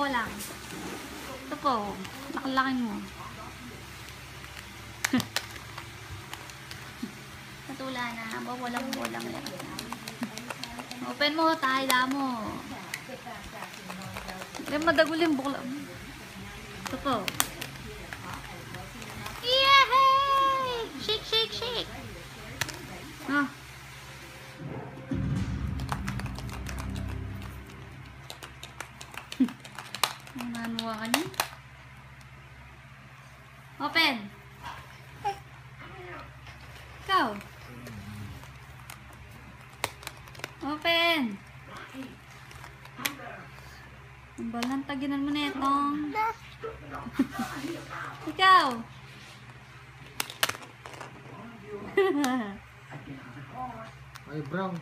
Ibabaw lang. Ito po. Nakalakin mo. Natula na. Walang lang. Open mo. Tahila mo. Madagulin bukla. Ito po. Yay! Shake, shake, shake. Ah. Nanuwa ka niya. Open. Ikaw. Open. Balang taginan mo na itong. Ikaw. Ay, brown.